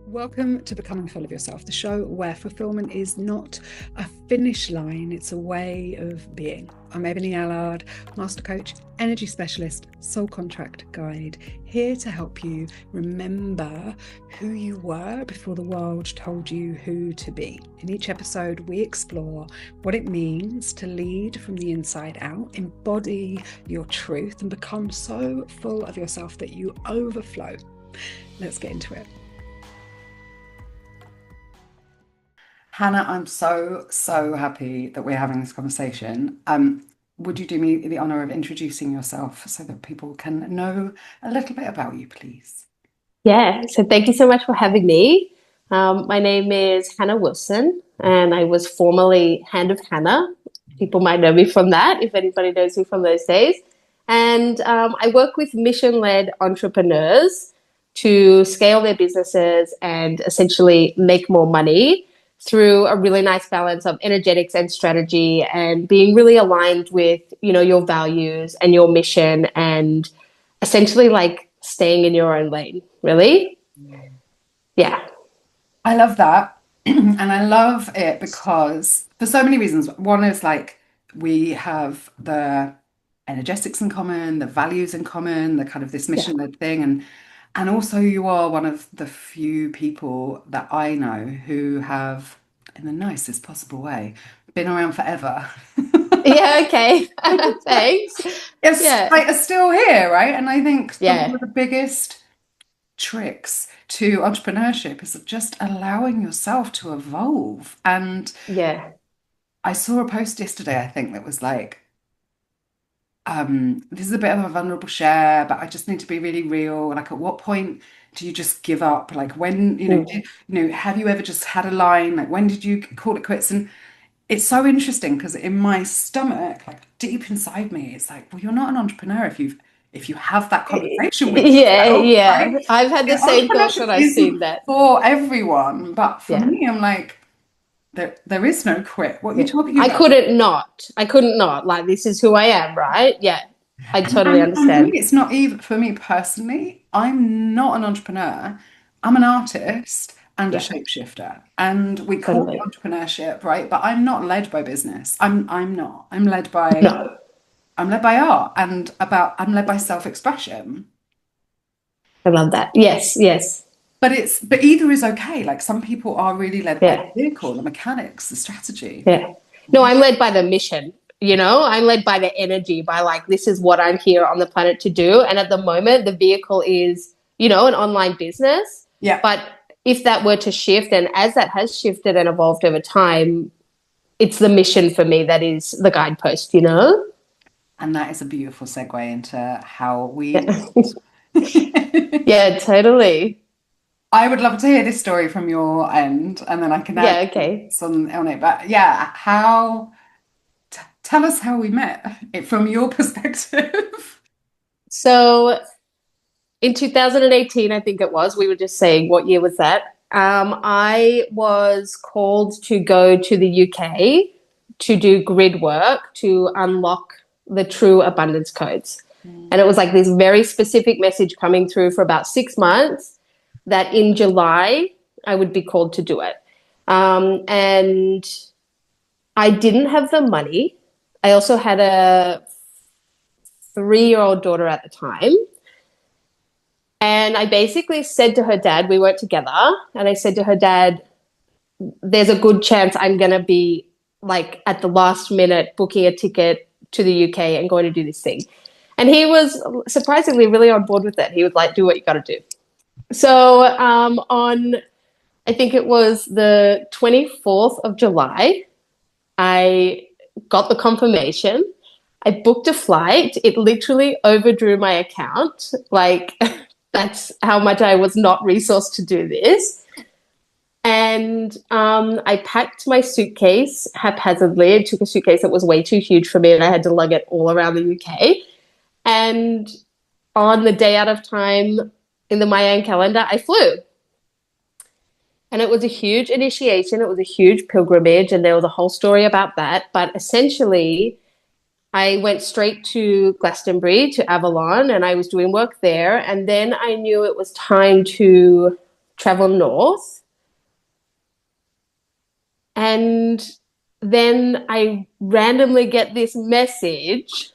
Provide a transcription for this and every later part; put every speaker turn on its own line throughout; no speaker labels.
Welcome to Becoming Full of Yourself, the show where fulfillment is not a finish line, it's a way of being. I'm Ebony Allard, master coach, energy specialist, soul contract guide, here to help you remember who you were before the world told you who to be. In each episode, we explore what it means to lead from the inside out, embody your truth, and become so full of yourself that you overflow. Let's get into it. Hannah, I'm so happy that we're having this conversation. Would you do me the honor of introducing yourself so that people can know a little bit about you, please?
Yeah, so thank you so much for having me. My name is Hannah Wilson, and I was formerly Hand of Hannah. People might know me from that, if anybody knows me from those days. And I work with mission-led entrepreneurs to scale their businesses and essentially make more money through a really nice balance of energetics and strategy and being really aligned with, your values and your mission and essentially like staying in your own lane, really. Yeah.
I love that. And I love it because for so many reasons. One is like we have the energetics in common, the values in common, the kind of this
Yeah.
mission-led thing. And also you are one of the few people that I know who have, in the nicest possible way, been around forever.
Yeah, okay. Thanks.
It's
Yeah.
like are still here, right? And I think one
Yeah.
of the biggest tricks to entrepreneurship is just allowing yourself to evolve. And
Yeah.
I saw a post yesterday, I think, that was like, this is a bit of a vulnerable share, but I just need to be really real. Like, at what point do you just give up? Like, when,
Mm.
have you ever just had a line? Like, when did you call it quits? And it's so interesting because in my stomach, like deep inside me, it's like, well, you're not an entrepreneur if you have that conversation with
Yeah,
yourself,
yeah.
right?
I've had the same thoughts
Entrepreneurship
when I've seen
isn't
that.
for everyone, but for
Yeah.
me, I'm like, there is no quit. What are you
Yeah.
talking
I
about?
couldn't not. I couldn't not. Like, this is who I am, right? Yeah. I totally
And for me,
understand.
it's not even for me personally. I'm not an entrepreneur. I'm an artist and a
Yeah,
shapeshifter, and we call it
totally.
entrepreneurship, right? But I'm not led by business. I'm not.
No,
I'm led by art and I'm led by self-expression.
I love that. Yes, yes.
But either is okay. Like some people are really led by the
Yeah,
vehicle, the mechanics, the strategy.
yeah. No, I'm led by the mission, I'm led by the energy, by like, this is what I'm here on the planet to do. And at the moment, the vehicle is, an online business.
Yeah.
But if that were to shift, and as that has shifted and evolved over time, it's the mission for me that is the guidepost.
And that is a beautiful segue into how we.
Yeah. Yeah, totally.
I would love to hear this story from your end, and then I can add
Yeah, okay.
on it. But yeah, tell us how we met it from your perspective.
So in 2018, I think it was, we were just saying, what year was that? I was called to go to the UK to do grid work to unlock the true abundance codes. And it was like this very specific message coming through for about 6 months that in July I would be called to do it. And I didn't have the money. I also had a 3-year-old daughter at the time. And I basically said to her dad, we weren't together, and I said to her dad, there's a good chance I'm going to be like at the last minute booking a ticket to the UK and going to do this thing. And he was surprisingly really on board with it. He was like, do what you got to do. So I think it was the 24th of July, I got the confirmation. I booked a flight. It literally overdrew my account. Like, that's how much I was not resourced to do this. And I packed my suitcase haphazardly. I took a suitcase that was way too huge for me, and I had to lug it all around the UK. And on the day out of time in the Mayan calendar, I flew. And it was a huge initiation. It was a huge pilgrimage, and there was a whole story about that. But essentially, I went straight to Glastonbury, to Avalon, and I was doing work there. And then I knew it was time to travel north. And then I randomly get this message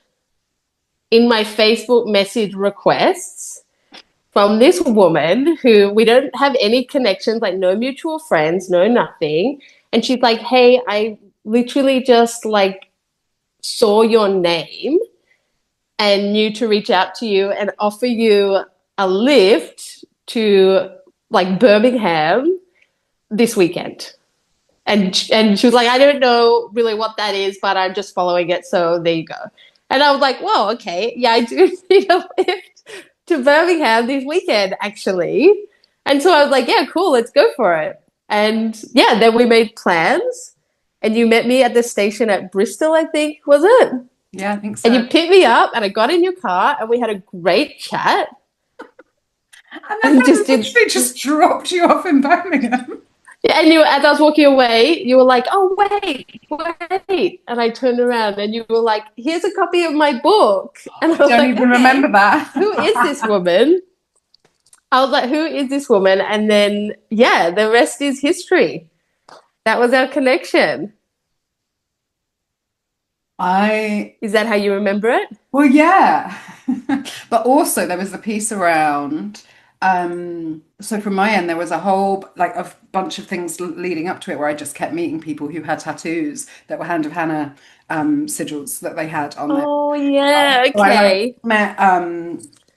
in my Facebook message requests from this woman who we don't have any connections, like no mutual friends, no nothing. And she's like, hey, I literally just like saw your name and knew to reach out to you and offer you a lift to like Birmingham this weekend. And she was like, I don't know really what that is, but I'm just following it. So there you go. And I was like, whoa, okay. Yeah, I do need a lift to Birmingham this weekend, actually. And so I was like, yeah, cool, let's go for it. And yeah, then we made plans. And you met me at the station at Bristol, I think, was it?
Yeah, I think
And
so.
you picked me up and I got in your car and we had a great chat
And then
and
I
just did.
literally just dropped you off in Birmingham.
And you, as I was walking away, you were like, "Oh, wait," and I turned around, and you were like, "Here's a copy of my book," and I
I
was
don't
like,
even
"Okay,
remember that.
who is this woman?" I was like, "Who is this woman?" And then, yeah, the rest is history. That was our connection.
I
Is that how you remember it?
Well, yeah. But also there was the piece around, so from my end there was a whole like a bunch of things leading up to it where I just kept meeting people who had tattoos that were Hand of Hannah sigils that they had on their
Oh, yeah,
so I like
okay.
met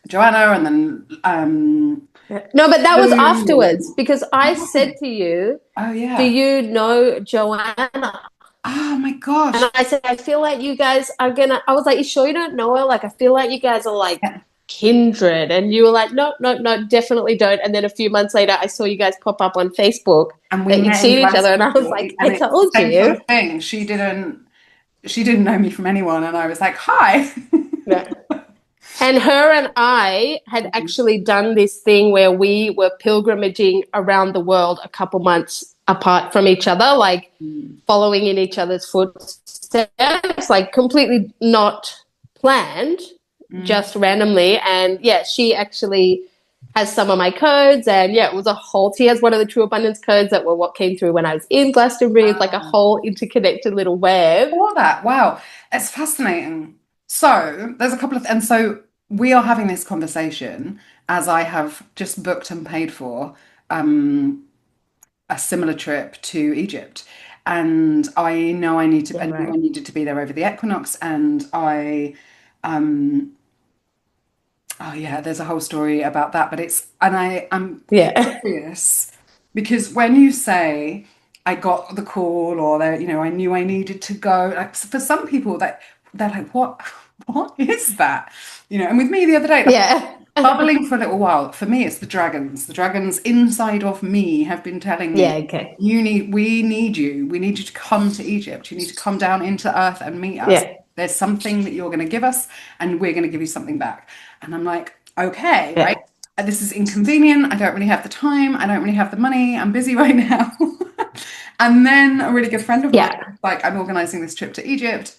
Joanna and then
No, but that was
Lou
afterwards
and
because I said
oh,
to you,
oh
"Do
yeah.
you know Joanna?"
Oh my
And
gosh.
I said, I feel like you guys are gonna. I was like, you sure you don't know her? Like, I feel like you guys are like
Yeah.
kindred. And you were like, no, no, no, definitely don't. And then a few months later, I saw you guys pop up on Facebook
And we
that you'd
met in
seen each other. And I was
Glastonbury
like, I
and it's the
told
same sort
you.
of thing. She didn't know me from anyone and I was like, hi.
No. And her and I had actually done this thing where we were pilgrimaging around the world a couple months apart from each other, like
Mm.
following in each other's footsteps, like completely not planned,
Mm.
just randomly. And yeah, she actually has some of my codes. And yeah, it was a whole, she has one of the True Abundance codes that were what came through when I was in Glastonbury. It's like a
Ah,
whole interconnected little web.
all that. Wow. It's fascinating. So there's a couple of, and so we are having this conversation as I have just booked and paid for um, a similar trip to Egypt. And
Yeah,
I knew I
right.
needed to be there over the equinox. And um, oh yeah, there's a whole story about that, but I'm
Yeah.
curious because when you say I got the call or that I knew I needed to go, like for some people that they're like, what is that? And with me the other day, like
Yeah.
bubbling for a little while. For me, it's the dragons. The dragons inside of me have been telling me,
Yeah, okay.
we need you. We need you to come to Egypt. You need to come down into Earth and meet us.
Yeah.
There's something that you're going to give us, and we're going to give you something back. And I'm like, okay, right.
Yeah.
This is inconvenient. I don't really have the time. I don't really have the money. I'm busy right now. And then a really good friend of mine,
Yeah.
like, I'm organizing this trip to Egypt.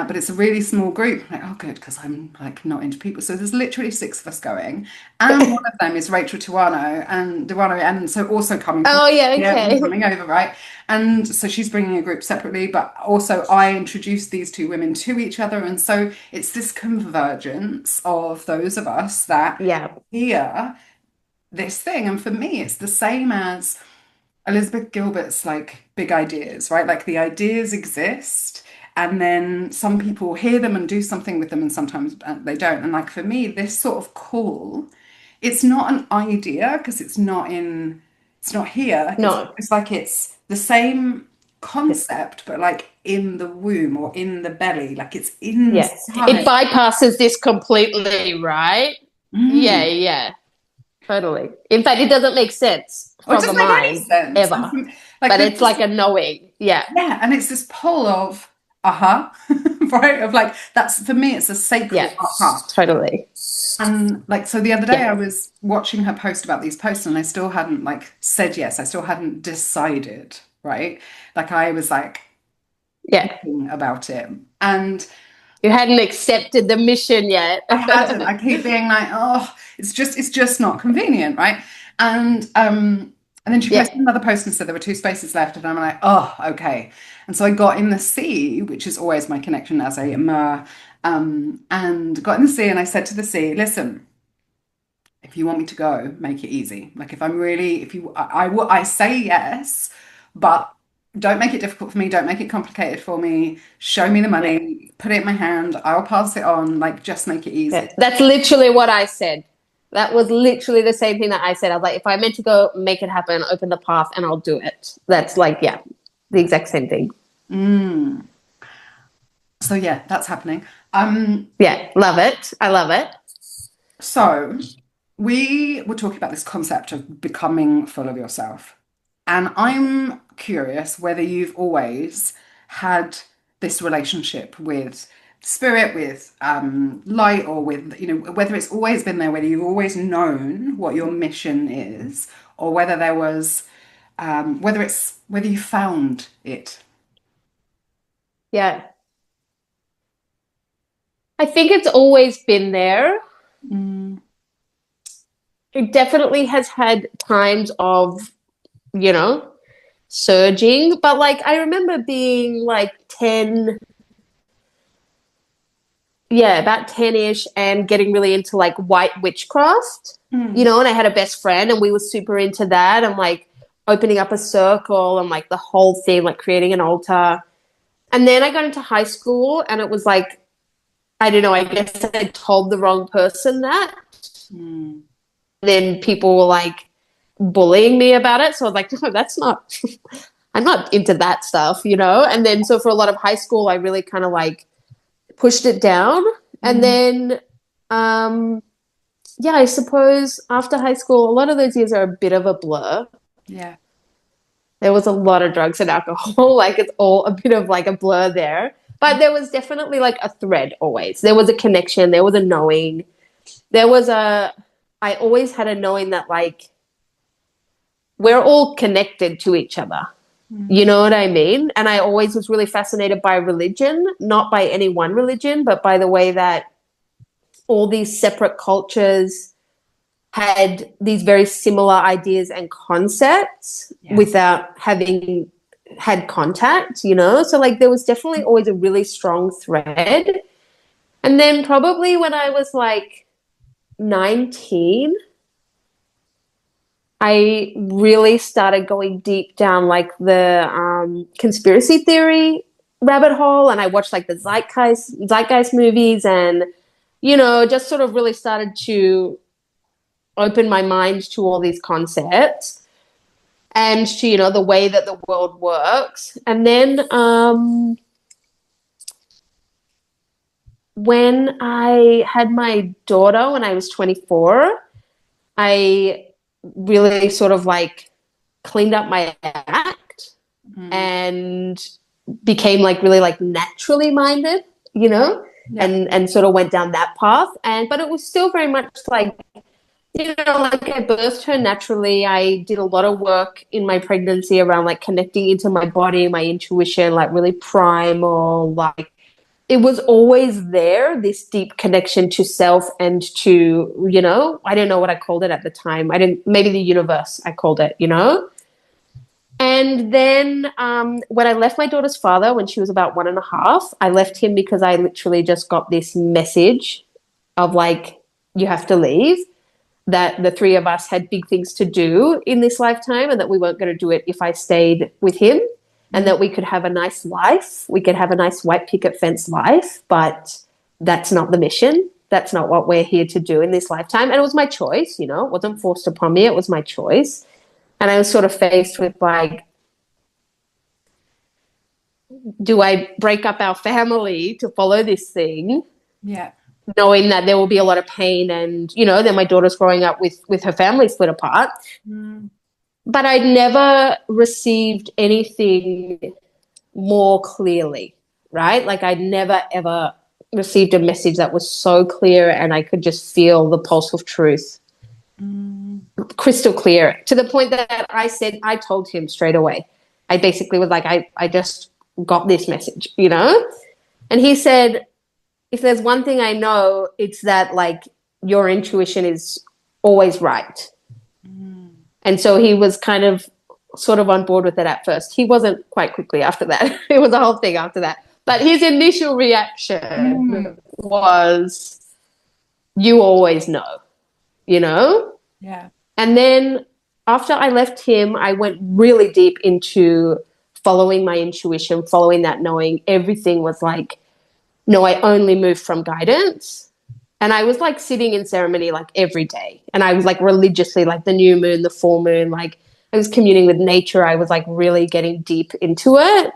But it's a really small group. I'm like, oh, good, because I'm like not into people. So there's literally six of us going, and one of them is Rachel Tuano, and so also coming from
Oh, yeah,
yeah,
okay.
coming over, right? And so she's bringing a group separately, but also I introduced these two women to each other, and so it's this convergence of those of us that
Yeah.
hear this thing, and for me, it's the same as Elizabeth Gilbert's like big ideas, right? Like the ideas exist, and then some people hear them and do something with them, and sometimes they don't. And like for me, this sort of call, it's not an idea because it's not here.
No.
It's like it's the same concept, but like in the womb or in the belly, like it's
Yeah. It
inside.
bypasses this completely, right? Yeah,
Mm.
yeah. Totally. In fact, it doesn't make sense
Or it
from the
doesn't make any
mind
sense.
ever.
Like
But
there's
it's
this
like a knowing. Yeah.
Yeah, and it's this pull of uh-huh, right? Of like that's for me, it's a sacred
Yeah.
uh-huh.
Totally.
And like so the other day
Yeah.
I was watching her post about these posts and I still hadn't like said yes, I still hadn't decided, right? Like I was like
Yeah.
thinking about it. And
You hadn't accepted the mission yet.
I hadn't. I keep being like, oh, it's just not convenient, right? And then she
Yeah.
posted another post and said there were 2 spaces left, and I'm like, oh, okay. And so I got in the sea, which is always my connection as a mer, and got in the sea, and I said to the sea, listen, if you want me to go, make it easy. Like if I'm really, if you, I say yes, but don't make it difficult for me. Don't make it complicated for me. Show me the
Yeah.
money, put it in my hand. I'll pass it on. Like just make it
Yeah.
easy.
That's literally what I said. That was literally the same thing that I said. I was like, if I meant to go, make it happen, open the path, and I'll do it. That's like, yeah, the exact same thing.
Mm. So yeah, that's happening.
Yeah, love it. I love it.
So we were talking about this concept of becoming full of yourself. And I'm curious whether you've always had this relationship with spirit, with light, or with, whether it's always been there, whether you've always known what your mission is, or whether there was, whether you found it.
Yeah. I think it's always been there.
Mm,
It definitely has had times of, you know, surging, but like I remember being like 10, yeah, about 10-ish and getting really into like white witchcraft,
mm,
and I had a best friend and we were super into that and like opening up a circle and like the whole thing, like creating an altar. And then I got into high school and it was like, I don't know, I guess I told the wrong person that.
mm,
Then people were like bullying me about it. So I was like, no, that's not, I'm not into that stuff. And then so for a lot of high school, I really kind of like pushed it down. And
mm.
then, yeah, I suppose after high school, a lot of those years are a bit of a blur.
Yeah.
There was a lot of drugs and alcohol. Like it's all a bit of like a blur there. But there was definitely like a thread always. There was a connection. There was a knowing. I always had a knowing that like we're all connected to each other. You
Mm,
know what I mean? And I always was really fascinated by religion, not by any one religion, but by the way that all these separate cultures had these very similar ideas and concepts
yeah.
without having had contact. So like there was definitely always a really strong thread. And then probably when I was like 19, I really started going deep down like the conspiracy theory rabbit hole, and I watched like the zeitgeist movies, and just sort of really started to open my mind to all these concepts and to the way that the world works. And then when I had my daughter when I was 24, I really sort of like cleaned up my act
Mm,
and became like really like naturally minded, you know,
yeah.
and sort of went down that path. But it was still very much like, like I birthed her naturally. I did a lot of work in my pregnancy around like connecting into my body, my intuition, like really primal, like it was always there, this deep connection to self and to, I don't know what I called it at the time. Maybe the universe, I called it. And then when I left my daughter's father when she was about 1.5, I left him because I literally just got this message of like, you have to leave, that the three of us had big things to do in this lifetime and that we weren't going to do it if I stayed with him, and
Mm,
that we could have a nice life. We could have a nice white picket fence life, but that's not the mission. That's not what we're here to do in this lifetime. And it was my choice, it wasn't forced upon me. It was my choice. And I was sort of faced with like, do I break up our family to follow this thing,
yeah.
knowing that there will be a lot of pain, and then my daughter's growing up with her family split apart.
Mm,
But I'd never received anything more clearly, right? Like I'd never ever received a message that was so clear and I could just feel the pulse of truth
mm,
crystal clear, to the point that I told him straight away. I basically was like, I just got this message. And he said, if there's one thing I know, it's that like your intuition is always right. And so he was kind of sort of on board with it at first. He wasn't quite quickly after that. It was a whole thing after that. But his initial reaction was, you always know, you know?
Yeah.
And then after I left him, I went really deep into following my intuition, following that knowing. Everything was like, no, I only move from guidance. And I was like sitting in ceremony like every day. And I was like religiously, like the new moon, the full moon, like I was communing with nature. I was like really getting deep into it.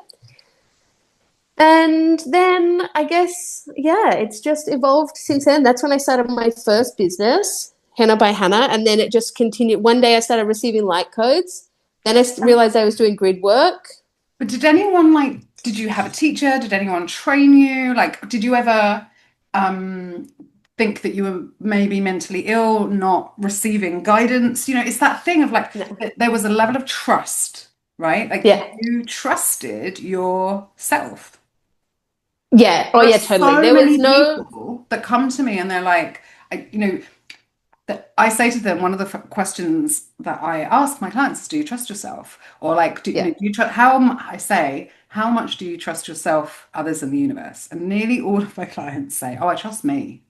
And then I guess, yeah, it's just evolved since then. That's when I started my first business, Henna by Hannah. And then it just continued. One day I started receiving light codes. Then I realized I was doing grid work.
But did anyone did you have a teacher? Did anyone train you? Like, did you ever think that you were maybe mentally ill, not receiving guidance? You know, it's that thing of like, there was a level of trust, right? Like
Yeah.
you trusted yourself.
Yeah. Oh,
There are
yeah, totally.
so
There was
many
no,
people that come to me and they're like, that I say to them, one of the questions that I ask my clients is, do you trust yourself? Or like,
yeah,
do you trust, I say, how much do you trust yourself, others, and the universe? And nearly all of my clients say, oh, I trust me.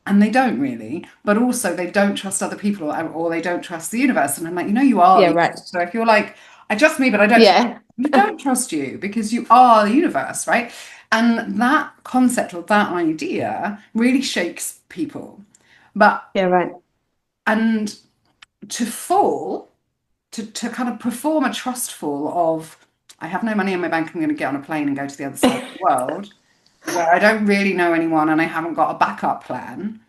And they don't really, but also they don't trust other people, or they don't trust the universe. And I'm like, you are
yeah,
the
right.
universe. So if you're like, I trust me, but I don't trust
Yeah.
you, don't trust you because you are the universe, right? And that concept or that idea really shakes people. But
Yeah, right.
and to fall, to kind of perform a trust fall of, I have no money in my bank, I'm going to get on a plane and go to the other side of the world, where I don't really know anyone and I haven't got a backup plan,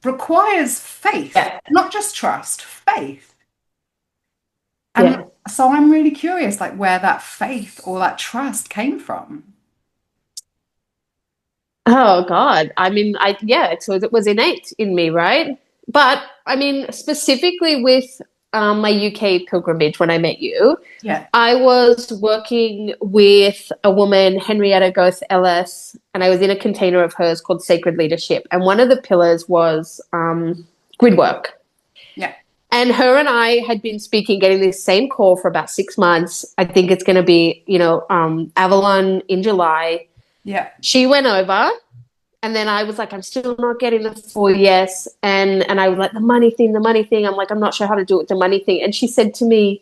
requires faith,
Yeah.
not just trust, faith. And
Yeah.
so I'm really curious, like where that faith or that trust came from.
Oh God. I mean, so it was innate in me, right? But I mean, specifically with my UK pilgrimage when I met you,
Yeah,
I was working with a woman, Henrietta Goth Ellis, and I was in a container of hers called Sacred Leadership. And one of the pillars was grid work.
yeah,
And her and I had been speaking, getting this same call for about 6 months. I think it's going to be, Avalon in July.
yeah.
She went over, and then I was like, I'm still not getting the full yes. And I was like, the money thing. I'm like, I'm not sure how to do it, the money thing. And she said to me,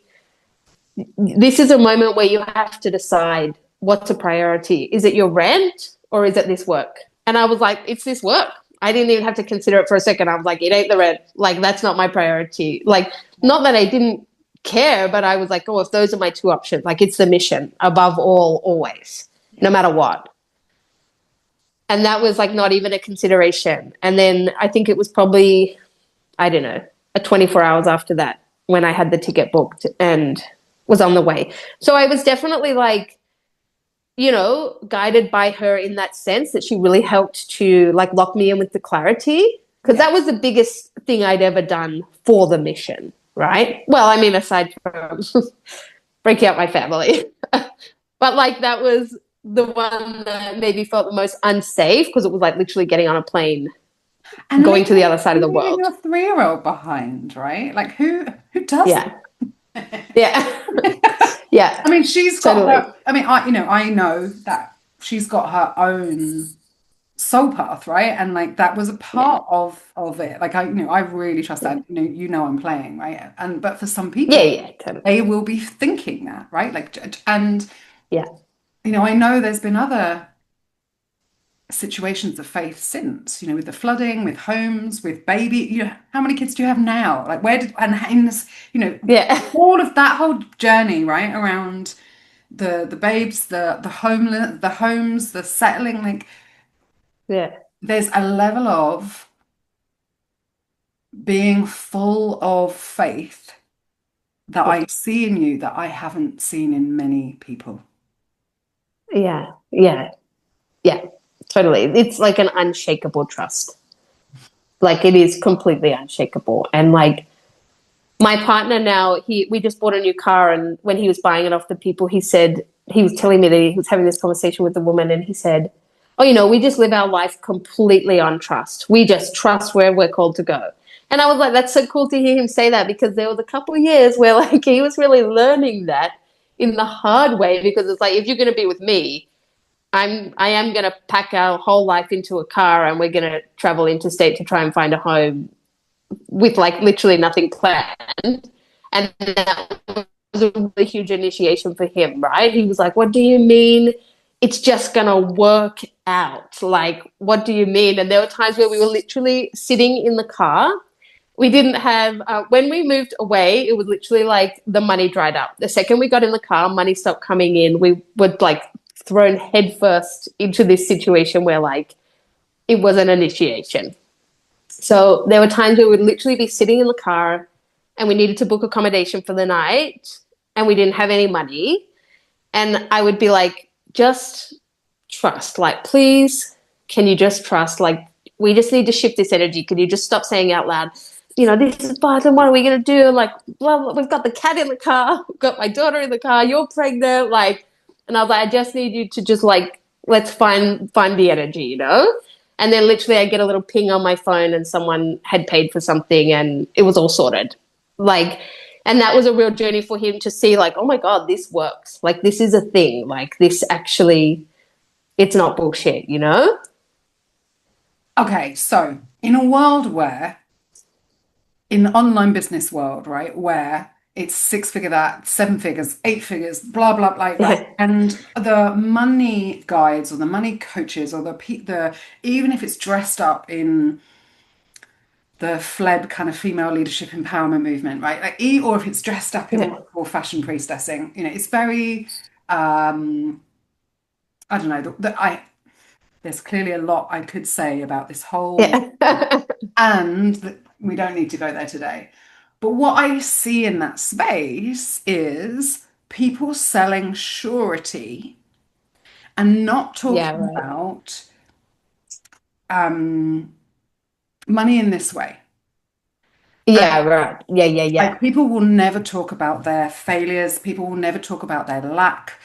this is a moment where you have to decide what's a priority. Is it your rent or is it this work? And I was like, it's this work. I didn't even have to consider it for a second. I was like, it ain't the rent. Like, that's not my priority. Like, not that I didn't care, but I was like, oh, if those are my two options, like, it's the mission above all, always, no matter what. And that was like not even a consideration. And then I think it was probably, I don't know, a 24 hours after that when I had the ticket booked and was on the way. So I was definitely like, guided by her in that sense, that she really helped to like lock me in with the clarity, because that was the biggest thing I'd ever done for the mission, right? Well, I mean, aside from breaking up my family, but like that was the one that maybe felt the most unsafe, because it was like literally getting on a plane,
And
going to the other side of the
leaving
world.
your 3-year-old behind, right? Like who does
Yeah. Yeah. Yeah.
I mean, she's got
Totally.
her. I mean, I know that she's got her own soul path, right? And like that was a
Yeah.
part of it. Like I really trust that. I'm playing, right? And but for some
Yeah.
people,
Yeah. Totally.
they will be thinking that, right? Like, and
Yeah.
I know there's been other situations of faith since, with the flooding, with homes, with baby. How many kids do you have now? Like, where did and in this,
Yeah.
all of that whole journey, right, around the babes, the homeless, the homes, the settling, like
Yeah.
there's a level of being full of faith that
Yeah.
I see in you that I haven't seen in many people.
Yeah. Yeah. Yeah. Totally. It's like an unshakable trust. Like it is completely unshakable. And like my partner now, we just bought a new car, and when he was buying it off the people, he said, he was telling me that he was having this conversation with the woman, and he said, oh, we just live our life completely on trust. We just trust where we're called to go. And I was like, that's so cool to hear him say that because there was a couple of years where like he was really learning that in the hard way because it's like if you're going to be with me, I am going to pack our whole life into a car and we're going to travel interstate to try and find a home with like literally nothing planned. And that was a really huge initiation for him, right? He was like, what do you mean it's just going to work out? Like, what do you mean? And there were times where we were literally sitting in the car. We didn't have, when we moved away, it was literally like the money dried up. The second we got in the car, money stopped coming in. We were like thrown headfirst into this situation where like it was an initiation. So there were times where we'd literally be sitting in the car and we needed to book accommodation for the night and we didn't have any money. And I would be like, just trust. Like, please, can you just trust? Like, we just need to shift this energy. Can you just stop saying out loud, you know, this is bad and what are we going to do? Like, blah, blah, we've got the cat in the car. We've got my daughter in the car. You're pregnant. Like, and I was like, I just need you to just like, let's find the energy, you know? And then literally I get a little ping on my phone and someone had paid for something and it was all sorted. Like, and that was a real journey for him to see like, oh my God, this works. Like, this is a thing. Like, this actually, it's not bullshit, you know?
Okay, so in a world where, in the online business world, right, where it's six figure that, seven figures, eight figures, blah blah blah, like, and the money guides or the money coaches or the even if it's dressed up in the FLEB kind of female leadership empowerment movement, right? Like, or if it's dressed up in
Yeah.
what we call fashion priestessing, it's very, I don't know, there's clearly a lot I could say about this whole,
Yeah.
and we don't need to go there today. But what I see in that space is people selling surety and not
Yeah,
talking
right.
about um, money in this way.
Yeah, right. Yeah, yeah, yeah.
Like, people will never talk about their failures. People will never talk about their lack.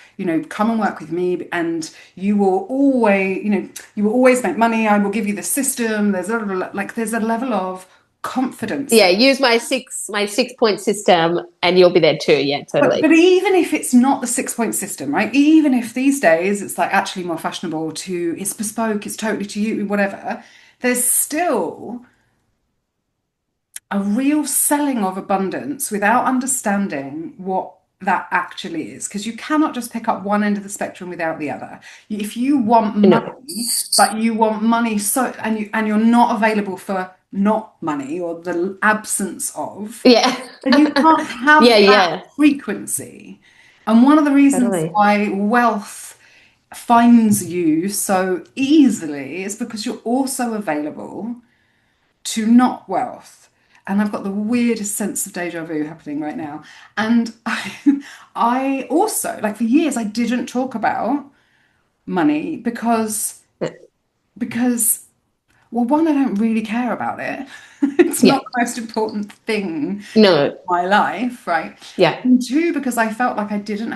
Come and work with me, and you will always make money. I will give you the system. There's a level of confidence.
Yeah, use my 6 point system and you'll be there too. Yeah,
But
totally.
even if it's not the 6 point system, right? Even if these days it's like actually more fashionable it's bespoke, it's totally to you, whatever. There's still a real selling of abundance without understanding what that actually is, because you cannot just pick up one end of the spectrum without the other. If you want
No.
money, but you want money and you're not available for not money or the absence of,
Yeah.
then you can't
Yeah,
have that
yeah.
frequency. And one of the reasons
Totally.
why wealth finds you so easily is because you're also available to not wealth. And I've got the weirdest sense of deja vu happening right now. And I also, like, for years, I didn't talk about money because well, one, I don't really care about it. It's
Yeah.
not the most important thing in
No.
my life, right?
Yeah.
And two, because I felt like I don't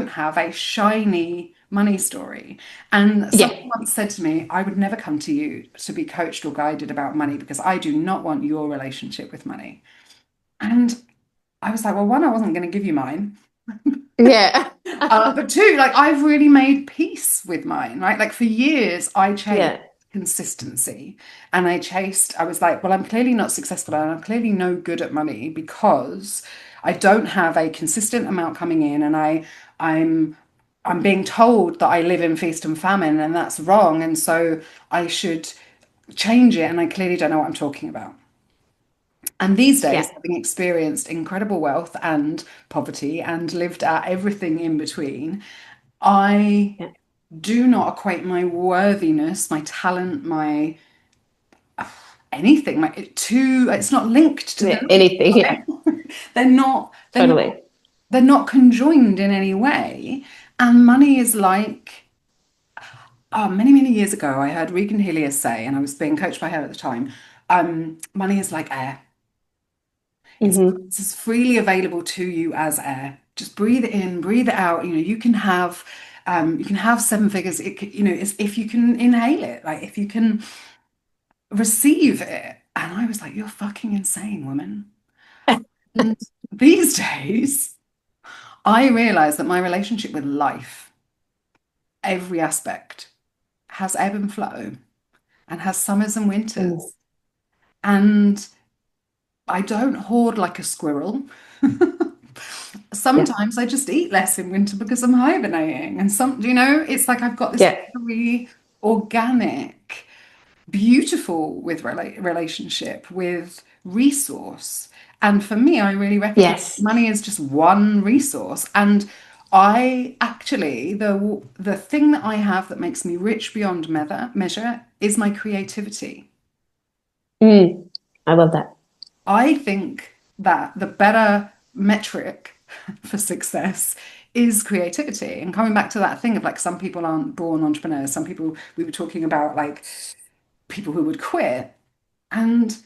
have a shiny money story. And
Yeah.
someone once said to me, I would never come to you to be coached or guided about money because I do not want your relationship with money. And I was like, well, one, I wasn't going to give you mine.
Yeah.
But two, like, I've really made peace with mine, right? Like, for years, I chased
Yeah.
consistency and I was like, well, I'm clearly not successful and I'm clearly no good at money because I don't have a consistent amount coming in, and I'm I'm being told that I live in feast and famine, and that's wrong, and so I should change it, and I clearly don't know what I'm talking about. And these days,
Yeah.
having experienced incredible wealth and poverty and lived at everything in between, I
Yeah.
do not equate my worthiness, my talent, my anything it's not linked to the
Yeah. Anything. Yeah.
money. They're not
Totally.
they're not conjoined in any way. And money is like, many, many years ago, I heard Regan Hillier say, and I was being coached by her at the time, money is like air. It's,
Hmm.
it's as freely available to you as air. Just breathe it in, breathe it out. You can have seven figures. It's if you can inhale it, like if you can receive it. And I was like, you're fucking insane, woman. And these days, I realize that my relationship with life, every aspect, has ebb and flow and has summers and
Mm.
winters. And I don't hoard like a squirrel.
Yeah.
Sometimes I just eat less in winter because I'm hibernating. And it's like I've got this
Yeah.
very organic, beautiful with relationship with resource. And for me, I really recognize
Yes.
money is just one resource. And I actually, the thing that I have that makes me rich beyond measure is my creativity.
Mm. I love that.
I think that the better metric for success is creativity. And coming back to that thing of like some people aren't born entrepreneurs, some people we were talking about like people who would quit. And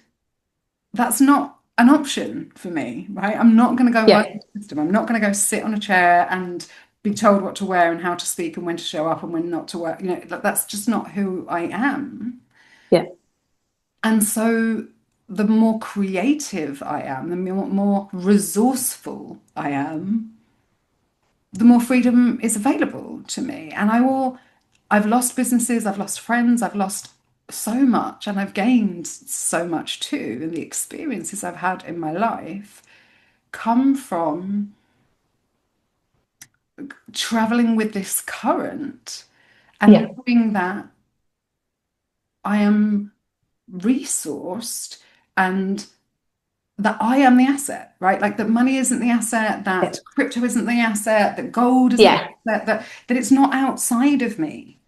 that's not an option for me, right? I'm not going to go work
Yeah.
in the system. I'm not going to go sit on a chair and be told what to wear and how to speak and when to show up and when not to work. That's just not who I am.
Yeah.
And so the more creative I am, the more resourceful I am, the more freedom is available to me. And I've lost businesses, I've lost friends, I've lost so much, and I've gained so much too. And the experiences I've had in my life come from traveling with this current and
Yeah.
knowing that I am resourced and that I am the asset, right? Like that money isn't the asset,
Yeah.
that crypto isn't the asset, that gold isn't
Yeah.
the asset, that it's not outside of me.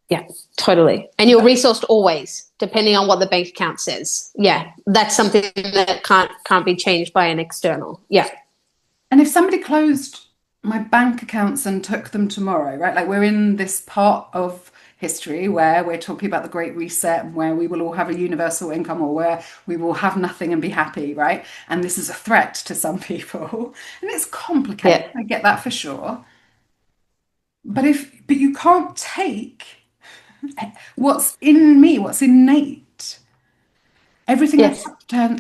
Yeah, totally. And you're resourced always, depending on what the bank account says. Yeah, that's something that can't be changed by an external. Yeah,
And if somebody closed my bank accounts and took them tomorrow, right? Like we're in this part of history where we're talking about the Great Reset and where we will all have a universal income or where we will have nothing and be happy, right? And this is a threat to some people. And it's complicated.
yeah,
I get that for sure. But you can't take what's in me, what's innate.
yes, yes,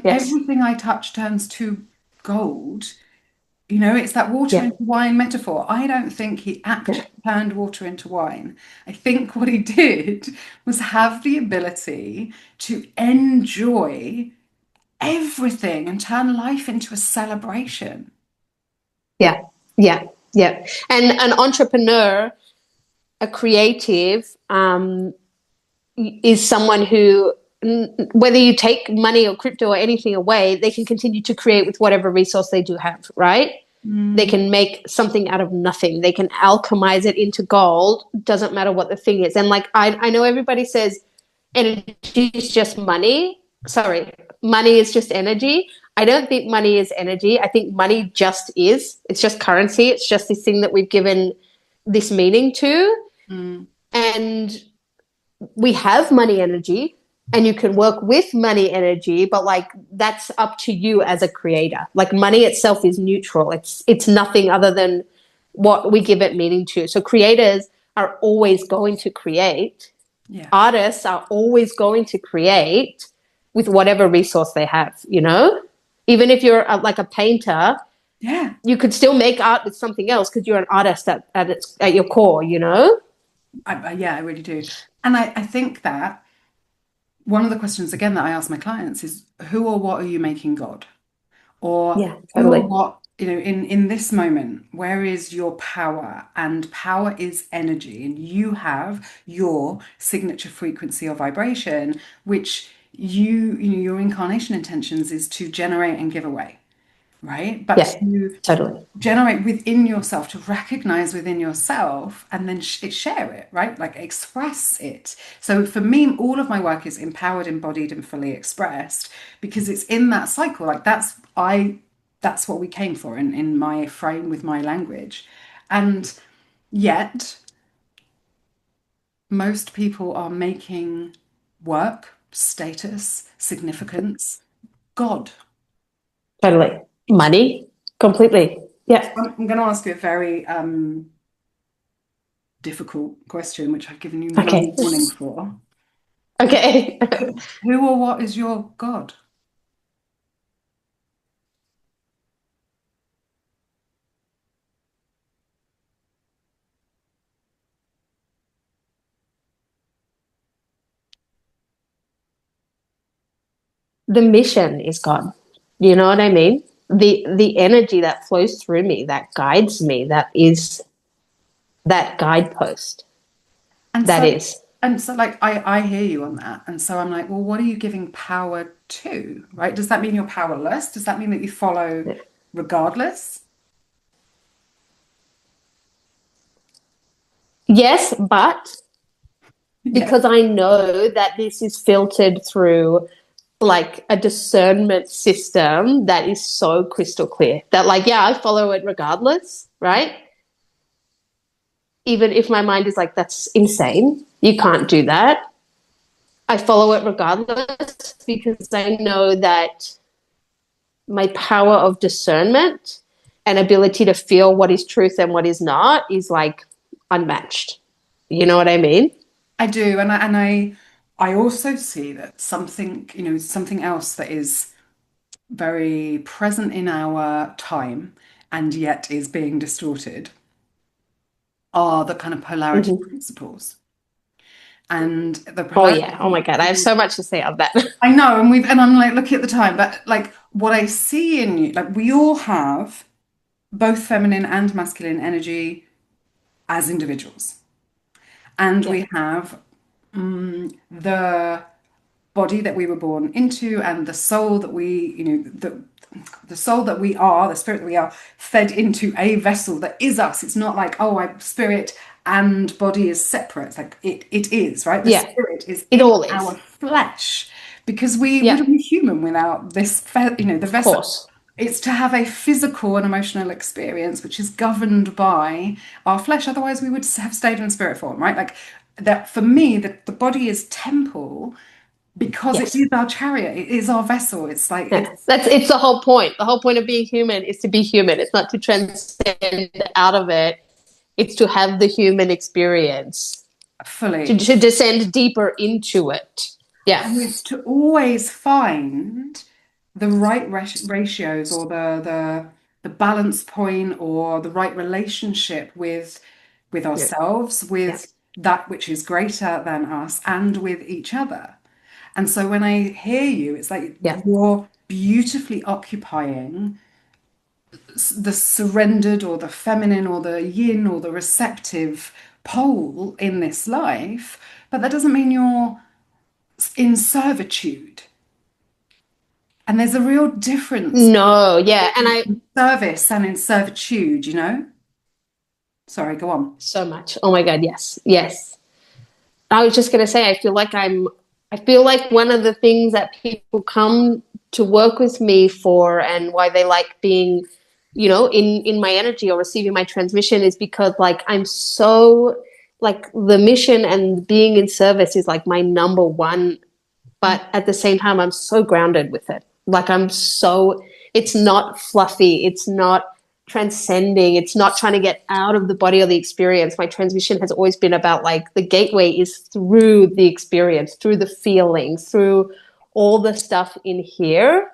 Everything I touch turns to gold. It's that water
yeah,
into wine metaphor. I don't think he
yeah,
actually turned water into wine. I think what he did was have the ability to enjoy everything and turn life into a celebration.
yeah, yeah, yeah. And an entrepreneur, a creative, is someone who, whether you take money or crypto or anything away, they can continue to create with whatever resource they do have, right? They
Mm,
can make something out of nothing. They can alchemize it into gold. Doesn't matter what the thing is. And like I know everybody says energy is just money. Sorry, money is just energy. I don't think money is energy. I think money just is. It's just currency. It's just this thing that we've given this meaning to.
mm,
And we have money energy and you can work with money energy, but like that's up to you as a creator. Like money itself is neutral. It's nothing other than what we give it meaning to. So creators are always going to create.
yeah.
Artists are always going to create with whatever resource they have, you know? Even if you're like a painter,
Yeah.
you could still make art with something else because you're an artist at your core, you know?
Yeah, I really do. And I think that one of the questions again that I ask my clients is who or what are you making God? Or
Yeah,
who or
totally.
what, in this moment, where is your power? And power is energy, and you have your signature frequency or vibration, which your incarnation intentions is to generate and give away, right? But
Yeah,
to
totally.
generate within yourself, to recognize within yourself, and then share it, right? Like express it. So for me, all of my work is empowered, embodied, and fully expressed because it's in that cycle. Like that's what we came for in my frame with my language. And yet, most people are making work, status, significance, God.
Totally. Money, completely. Yeah.
I'm going to ask you a very difficult question, which I've given you no
Okay.
warning for.
Okay.
Who or what is your God?
The mission is God. You know what I mean? The energy that flows through me, that guides me, that is that guidepost.
And
That
so,
is.
like, I hear you on that. And so I'm like, well, what are you giving power to, right? Does that mean you're powerless? Does that mean that you follow regardless?
Yes, but
Yeah.
because I know that this is filtered through like a discernment system that is so crystal clear that like, yeah, I follow it regardless, right? Even if my mind is like, that's insane. You can't do that. I follow it regardless because I know that my power of discernment and ability to feel what is truth and what is not is like unmatched. You know what I mean?
I do. I also see that something, something else that is very present in our time and yet is being distorted are the kind of polarity
Mm-hmm.
principles. And the
Oh
polarity
yeah. Oh my God. I have so much to say on that.
I know, and I'm like looking at the time, but like what I see in you, like we all have both feminine and masculine energy as individuals. And
Yeah.
we have the body that we were born into and the soul that the soul that we are, the spirit that we are, fed into a vessel that is us. It's not like, oh, I spirit and body is separate. It's like it is, right? The
Yeah.
spirit is
It
in
all
our
is.
flesh because we
Yeah.
wouldn't be human without this, the
Of
vessel.
course.
It's to have a physical and emotional experience which is governed by our flesh. Otherwise, we would have stayed in spirit form, right? Like that for me, the body is temple because it
Yes.
is our chariot, it is our vessel. It's like
Yeah. It's the whole point. The whole point of being human is to be human. It's not to transcend out of it. It's to have the human experience.
fully,
To descend deeper into it. Yeah.
and it's to always find the right ratios or the balance point or the right relationship with
Yeah.
ourselves,
Yeah.
with that which is greater than us, and with each other. And so when I hear you, it's like
Yeah.
you're beautifully occupying the surrendered or the feminine or the yin or the receptive pole in this life, but that doesn't mean you're in servitude. And there's a real difference
No, yeah. And I
in service and in servitude, you know? Sorry, go on.
so much. Oh my God, yes. Yes. I was just gonna say, I feel like one of the things that people come to work with me for and why they like being, in my energy or receiving my transmission is because like I'm so like the mission and being in service is like my number one, but at the same time I'm so grounded with it. Like it's not fluffy, it's not transcending, it's not trying to get out of the body or the experience. My transmission has always been about like the gateway is through the experience, through the feelings, through all the stuff in here.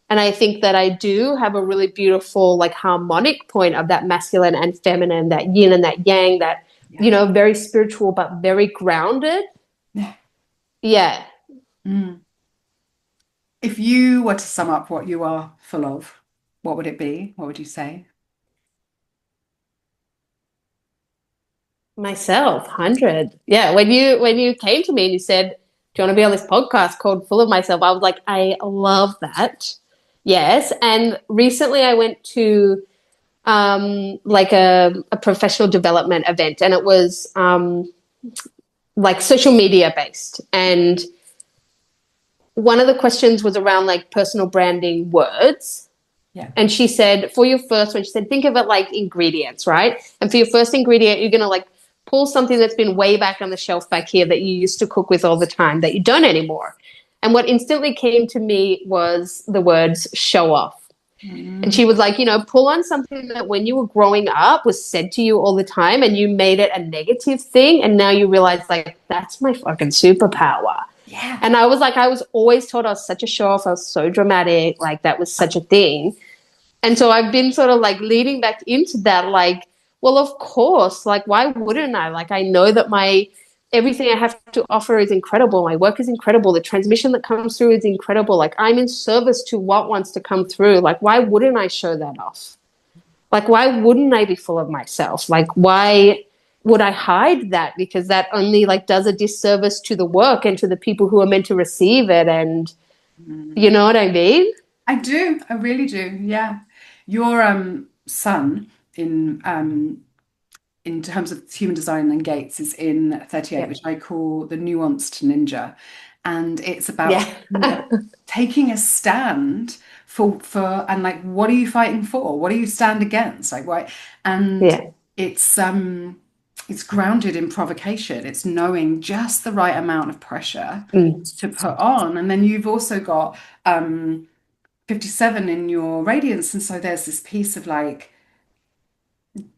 And I think that I do have a really beautiful like harmonic point of that masculine and feminine, that yin and that yang, that
Yeah.
very spiritual but very grounded.
Yeah.
Yeah.
Mm. If you were to sum up what you are full of, what would it be? What would you say?
Myself, 100. Yeah, when you came to me and you said, "Do you want to be on this podcast called Full of Myself?" I was like, "I love that." Yes, and recently I went to like a professional development event, and it was like social media based, and one of the questions was around like personal branding words.
Yeah.
And she said, for your first one, she said, think of it like ingredients, right? And for your first ingredient, you're going to like pull something that's been way back on the shelf back here that you used to cook with all the time that you don't anymore. And what instantly came to me was the words show off. And
Mm.
she was like, pull on something that when you were growing up was said to you all the time and you made it a negative thing. And now you realize, like, that's my fucking superpower.
Yeah.
And I was always told I was such a show off. I was so dramatic. Like that was such a thing. And so I've been sort of like leading back into that, like, well, of course, like, why wouldn't I? Like, I know that my everything I have to offer is incredible. My work is incredible. The transmission that comes through is incredible. Like, I'm in service to what wants to come through. Like, why wouldn't I show that off? Like, why wouldn't I be full of myself? Like, why would I hide that? Because that only like does a disservice to the work and to the people who are meant to receive it. And you
Mm.
know what I mean?
I do. I really do. Yeah. Your son in terms of human design and gates is in 38,
Yeah.
which I call the nuanced ninja. And it's about
Yeah.
taking a stand for and like what are you fighting for? What do you stand against? Like why? And
Yeah.
it's it's grounded in provocation. It's knowing just the right amount of pressure
Mm.
to put on. And then you've also got 57 in your radiance. And so there's this piece of like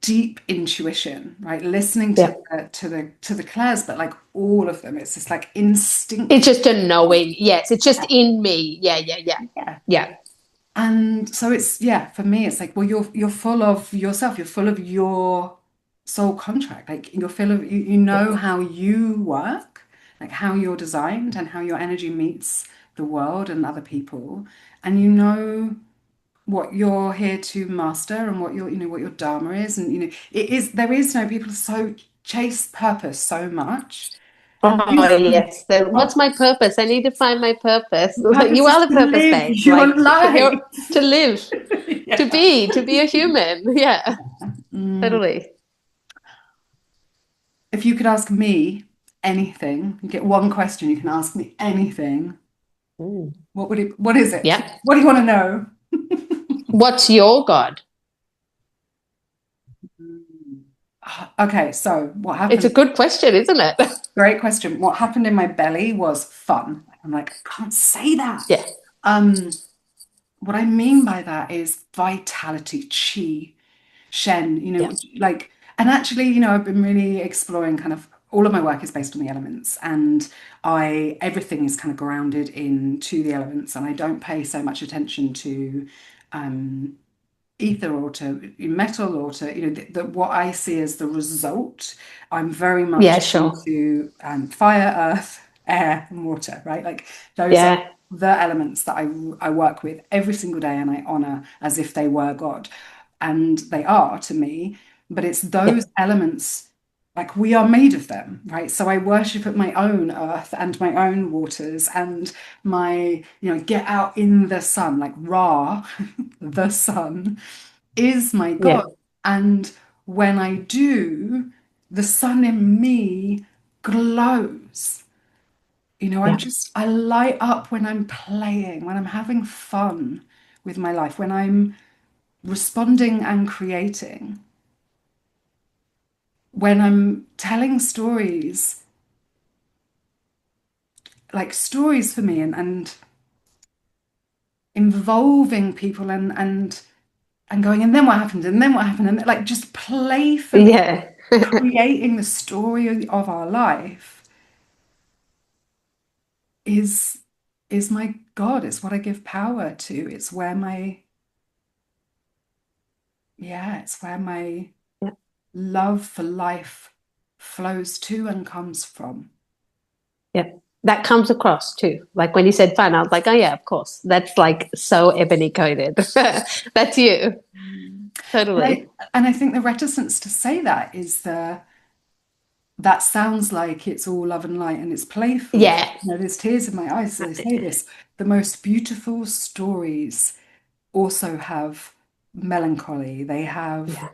deep intuition, right? Listening to
Yeah.
the clairs, but like all of them, it's this like
It's
instinct.
just a knowing. Yes, it's just in me. Yeah, yeah, yeah.
Yeah.
Yeah.
And so it's yeah, for me, it's like, well, you're full of yourself, you're full of your soul contract. Like you're full of you know how you work, like how you're designed and how your energy meets the world and other people. And you know what you're here to master and what your what your dharma is and it is there is no people so chase purpose so much and
Oh, yes. What's
oh,
my purpose? I need to find my purpose.
the
Like,
purpose
you
is
are the
to
purpose,
live
babe.
your
Like,
life.
here to live,
Yeah.
to be a human. Yeah,
Mm.
totally.
If you could ask me anything, you get one question, you can ask me anything.
Mm.
What is it?
Yeah.
What do you want to know?
What's your God?
Okay, so what
It's a
happened?
good question, isn't it?
Great question. What happened in my belly was fun. I'm like, I can't say that.
Yeah.
Um, what I mean by that is vitality, chi, shen,
Yeah.
like, and actually, I've been really exploring kind of all of my work is based on the elements and everything is kind of grounded into the elements and I don't pay so much attention to um, ether or to metal or to what I see as the result. I'm very much
Yeah, sure.
into fire, earth, air, and water, right? Like those are
Yeah.
the elements that I work with every single day and I honor as if they were God. And they are to me, but it's
Yeah.
those elements like we are made of them, right? So I worship at my own earth and my own waters and my, get out in the sun, like Ra, the sun is my God.
Yeah.
And when I do, the sun in me glows.
Yeah.
I light up when I'm playing, when I'm having fun with my life, when I'm responding and creating, when I'm telling stories, like stories for me and involving people and going, and then what happened, and then what happened, and like just playfully
Yeah.
creating the story of our life is is my God. It's what I give power to. It's where it's where my
Yeah.
love for life flows to and comes from.
Yeah. That comes across too. Like when you said fun, I was like, oh yeah, of course. That's like so ebony coded. That's you.
Mm. And
Totally.
I think the reticence to say that is that sounds like it's all love and light and it's playful.
Yeah.
There's tears in my eyes, so they say this. The most beautiful stories also have melancholy. They have
Yeah.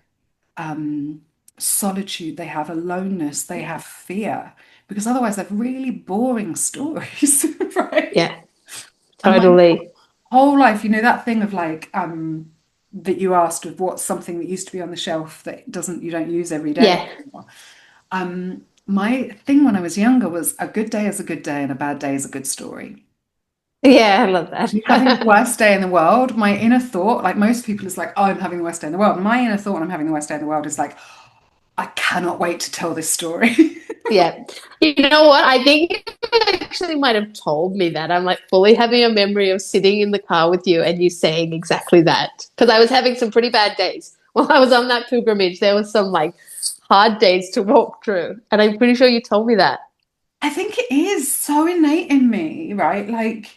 um, solitude. They have aloneness. They have fear. Because otherwise, they're really boring stories, right?
Yeah.
And my
Totally.
whole life, that thing of like that you asked of what's something that used to be on the shelf that doesn't you don't use every day
Yeah.
anymore. My thing when I was younger was a good day is a good day and a bad day is a good story.
Yeah, I love
Having the
that.
worst day in the world, my inner thought, like most people, is like, oh, I'm having the worst day in the world. My inner thought when I'm having the worst day in the world is like, I cannot wait to tell this story.
Yeah. You know what? I think you actually might have told me that. I'm like fully having a memory of sitting in the car with you and you saying exactly that. Because I was having some pretty bad days. While I was on that pilgrimage, there was some like hard days to walk through. And I'm pretty sure you told me that.
I think it is so innate in me, right? Like,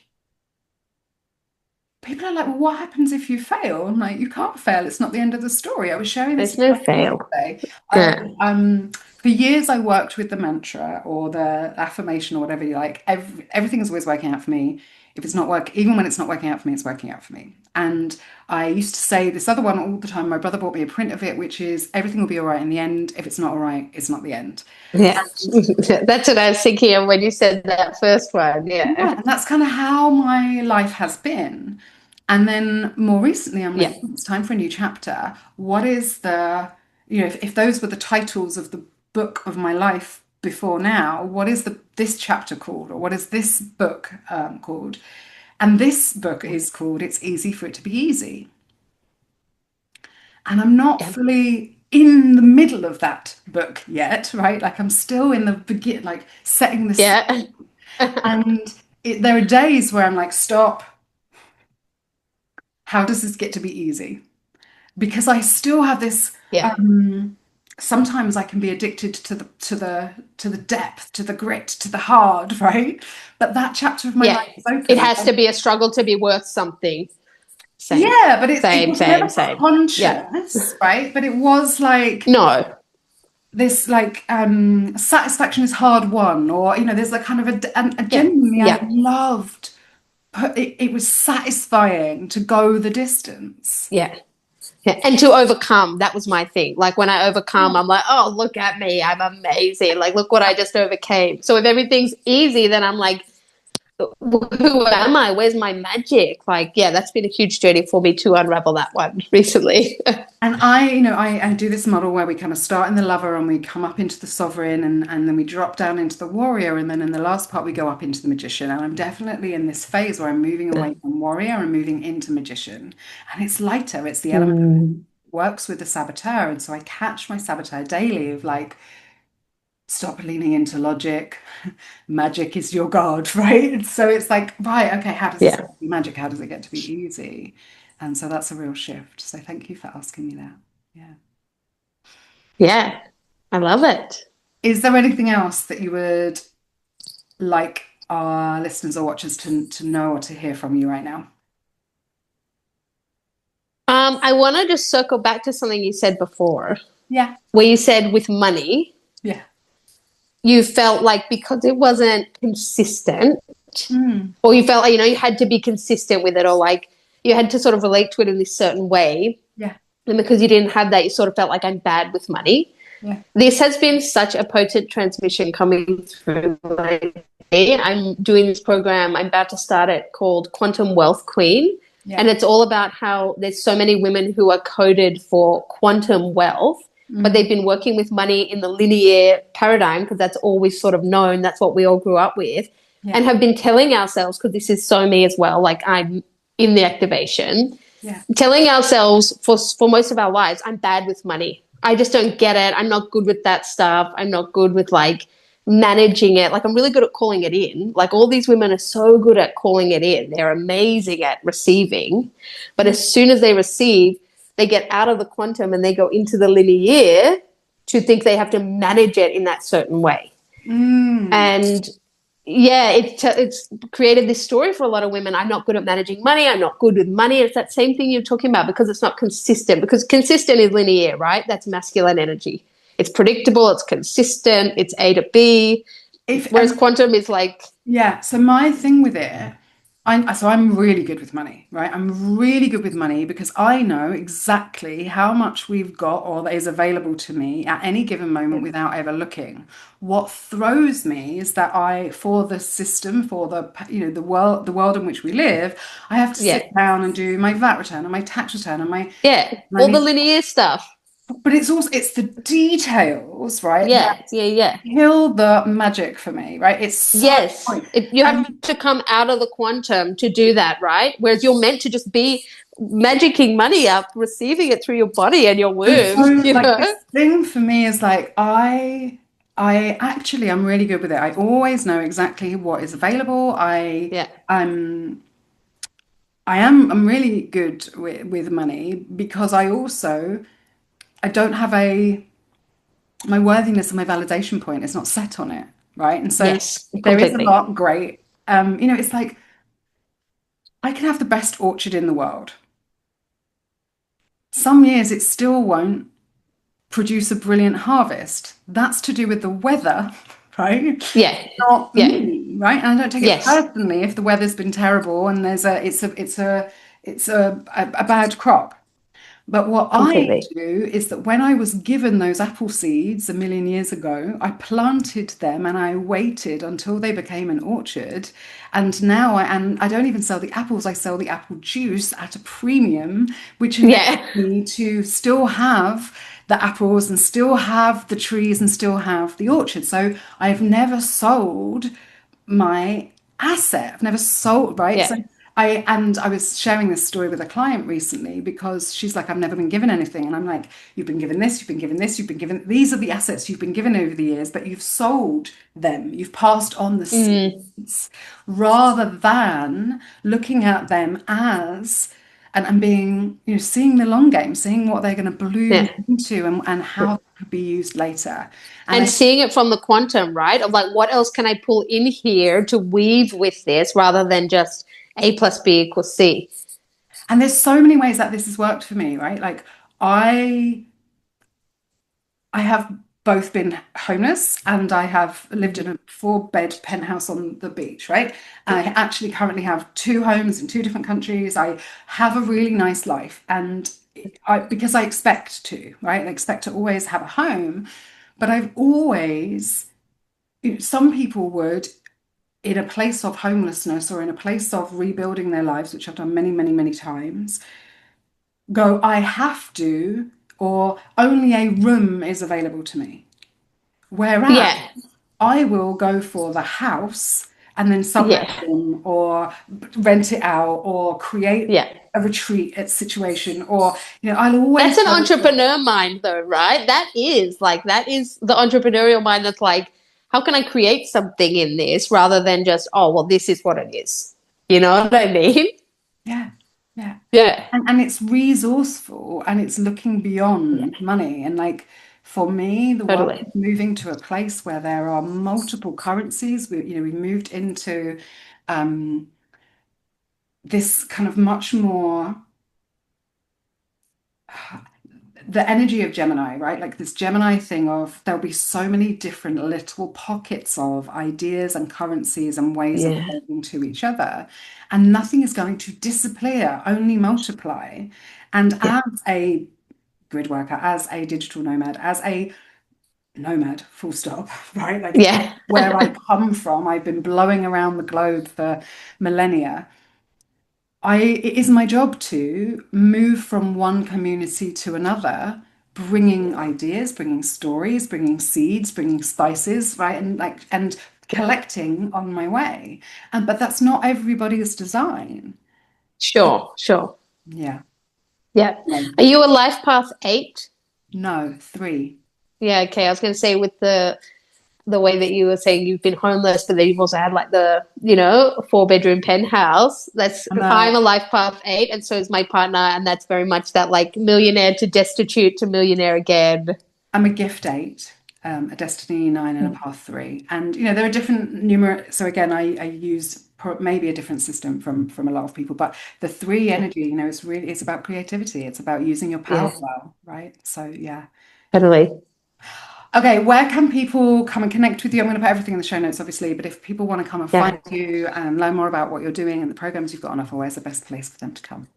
people are like, well, what happens if you fail? I'm like, you can't fail. It's not the end of the story. I was sharing this
There's
with
no
my friend
fail.
yesterday.
Yeah.
For years, I worked with the mantra or the affirmation or whatever you like. Everything is always working out for me. If it's not work, even when it's not working out for me, it's working out for me. And I used to say this other one all the time. My brother bought me a print of it, which is everything will be all right in the end. If it's not all right, it's not the end.
Yeah. That's what I was thinking of when you said that first one. Yeah.
Yeah, and that's kind of how my life has been. And then more recently, I'm like,
Yeah.
"Oh, it's time for a new chapter. What is if those were the titles of the book of my life before now, what is this chapter called, or what is this book called?" And this book is called "It's Easy for It to Be Easy." And I'm not
Yeah.
fully in the middle of that book yet, right? Like I'm still in the begin, like setting the scene.
Yeah.
And there are days where I'm like, stop. How does this get to be easy? Because I still have this.
Yeah.
Sometimes I can be addicted to the depth, to the grit, to the hard, right? But that chapter of my
Yeah.
life is
It
open.
has to be a struggle to be worth something. Same.
Yeah, but it
Same,
was
same,
never
same. Yeah.
conscious, right? But it was like
No.
this like satisfaction is hard won, or there's like kind of a
Yeah.
genuinely I
Yeah.
loved, but it was satisfying to go the distance.
Yeah. Yeah. And to overcome, that was my thing. Like when I overcome, I'm like, oh, look at me. I'm amazing. Like, look what I just overcame. So if everything's easy, then I'm like, who am I? Where's my magic? Like, yeah, that's been a huge journey for me to unravel that one recently.
And I do this model where we kind of start in the lover and we come up into the sovereign, and then we drop down into the warrior. And then in the last part, we go up into the magician. And I'm definitely in this phase where I'm moving away from warrior and moving into magician. And it's lighter, it's the element that
Mm.
works with the saboteur. And so I catch my saboteur daily of like, stop leaning into logic. Magic is your god, right? And so it's like, right, okay, how does this
Yeah.
get to be magic? How does it get to be easy? And so that's a real shift. So thank you for asking me that. Yeah.
Yeah. I love it.
Is there anything else that you would like our listeners or watchers to know or to hear from you right now?
I want to just circle back to something you said before,
Yeah.
where you said with money,
Yeah.
you felt like because it wasn't consistent,
Mm.
or you felt like, you had to be consistent with it, or like you had to sort of relate to it in this certain way.
Yeah.
And because you didn't have that, you sort of felt like I'm bad with money.
Yeah.
This has been such a potent transmission coming through. I'm doing this program, I'm about to start it, called Quantum Wealth Queen.
Yeah.
And it's all about how there's so many women who are coded for quantum wealth, but they've been working with money in the linear paradigm because that's all we've sort of known. That's what we all grew up with.
Yeah.
And have been telling ourselves, because this is so me as well, like I'm in the activation,
Yeah.
telling ourselves for most of our lives, I'm bad with money. I just don't get it. I'm not good with that stuff. I'm not good with like managing it. Like I'm really good at calling it in. Like all these women are so good at calling it in. They're amazing at receiving. But as soon as they receive, they get out of the quantum and they go into the linear to think they have to manage it in that certain way. And yeah, it's created this story for a lot of women. I'm not good at managing money. I'm not good with money. It's that same thing you're talking about because it's not consistent. Because consistent is linear, right? That's masculine energy. It's predictable. It's consistent. It's A to B. Whereas quantum is like,
yeah. So my thing with it, I'm really good with money, right? I'm really good with money because I know exactly how much we've got or that is available to me at any given moment without ever looking. What throws me is that for the system, for the world in which we live, I have to sit down and do my VAT return and my tax return and
all the linear stuff.
but it's the details, right? That
Yeah.
kill the magic for me, right? It's so
Yes, you have to come out of the quantum to do that, right? Whereas you're meant to just be magicking money up, receiving it through your body and your
and so
womb,
like this thing for me is like I I'm really good with it. I always know exactly what is available.
Yeah.
Um I'm really good with money because I don't have a my worthiness and my validation point is not set on it, right? And so
Yes,
if there is a
completely.
lot, great. It's like I can have the best orchard in the world. Some years it still won't produce a brilliant harvest. That's to do with the weather, right?
Yeah.
Not
Yeah.
me, right? And I don't take it
Yes,
personally if the weather's been terrible and it's a bad crop. But what I
completely.
do is that when I was given those apple seeds a million years ago, I planted them and I waited until they became an orchard. And I don't even sell the apples, I sell the apple juice at a premium, which enables
Yeah.
me to still have the apples and still have the trees and still have the orchard. So I've never sold my asset. I've never sold, right? So
Yeah.
I was sharing this story with a client recently because she's like, I've never been given anything. And I'm like, you've been given this, you've been given this, you've been given these are the assets you've been given over the years, but you've sold them. You've passed on the
Mm,
seeds rather than looking at them as and being, seeing the long game, seeing what they're going to bloom
yeah.
into and how they could be used later. And
And
I
seeing it from the quantum, right? Of like, what else can I pull in here to weave with this rather than just A plus B equals C?
And there's so many ways that this has worked for me, right? Like I I have both been homeless and I have lived in a four-bed penthouse on the beach, right? I actually currently have two homes in two different countries. I have a really nice life and because I expect to, right? I expect to always have a home, but I've always, some people would in a place of homelessness or in a place of rebuilding their lives, which I've done many, many, many times, go, I have to, or only a room is available to me. Whereas
Yeah.
I will go for the house and then sublet
Yeah.
them or rent it out or create
Yeah.
a retreat at situation or, I'll always
That's an
go for,
entrepreneur mind, though, right? That is the entrepreneurial mind that's like, how can I create something in this rather than just, oh, well, this is what it is. You know what I mean?
yeah, yeah.
Yeah.
And it's resourceful and it's looking beyond money. And like for me, the world
Totally.
is moving to a place where there are multiple currencies. We moved into um, this kind of much more the energy of Gemini, right? Like this Gemini thing of there'll be so many different little pockets of ideas and currencies and ways of
Yeah.
relating to each other. And nothing is going to disappear, only multiply. And
Yeah.
as a grid worker, as a digital nomad, as a nomad, full stop, right? Like
Yeah.
where I come from, I've been blowing around the globe for millennia. It is my job to move from one community to another, bringing ideas, bringing stories, bringing seeds, bringing spices, right? And collecting on my way. And but that's not everybody's design.
Sure. Sure.
Yeah.
Yeah.
No,
Are you a life path 8?
no, three.
Yeah. Okay. I was going to say with the way that you were saying you've been homeless, but then you've also had like the, 4-bedroom penthouse.
I know.
I'm a life path 8, and so is my partner, and that's very much that like millionaire to destitute to millionaire again.
I'm a gift eight, a destiny nine, and a path three. And there are different numerous. So again, I use maybe a different system from a lot of people, but the three energy, it's about creativity. It's about using your power
Yeah,
well, right? So yeah.
totally.
Okay, where can people come and connect with you? I'm going to put everything in the show notes, obviously, but if people want to come and find
Yeah.
you and learn more about what you're doing and the programs you've got on offer, where's the best place for them to come?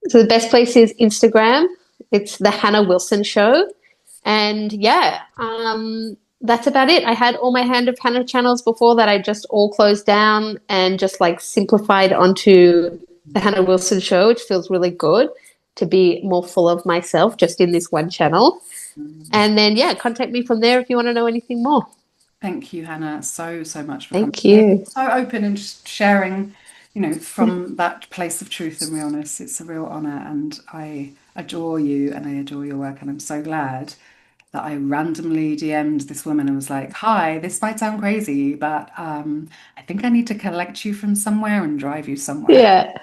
So the best place is Instagram. It's the Hannah Wilson Show. And yeah, that's about it. I had all my Hand of Hannah channels before that I just all closed down and just like simplified onto the Hannah Wilson Show, which feels really good to be more full of myself just in this one channel. And then, yeah, contact me from there if you want to know anything more.
Thank you, Hannah, so, so much for coming
Thank
here.
you.
So open and just sharing, from that place of truth and realness. It's a real honor, and I adore you and I adore your work, and I'm so glad that I randomly DM'd this woman and was like, "Hi, this might sound crazy, but I think I need to collect you from somewhere and drive you somewhere."
Yeah.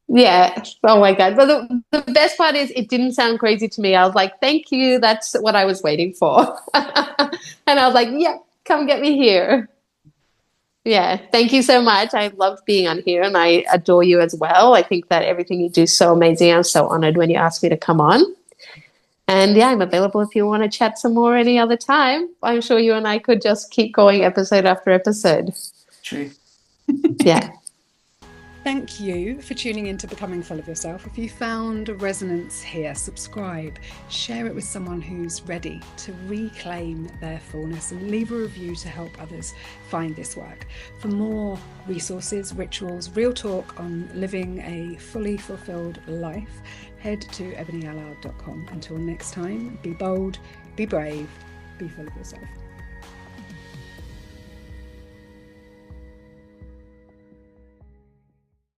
Yeah. Oh my God. But the best part is it didn't sound crazy to me. I was like, thank you. That's what I was waiting for. And I was like, yeah, come get me here. Yeah. Thank you so much. I loved being on here and I adore you as well. I think that everything you do is so amazing. I'm so honored when you asked me to come on. And yeah, I'm available if you want to chat some more any other time. I'm sure you and I could just keep going episode after episode.
True.
Yeah.
Thank you for tuning in to Becoming Full of Yourself. If you found a resonance here, subscribe, share it with someone who's ready to reclaim their fullness, and leave a review to help others find this work. For more resources, rituals, real talk on living a fully fulfilled life, head to ebonyallard.com. Until next time, be bold, be brave, be full of yourself.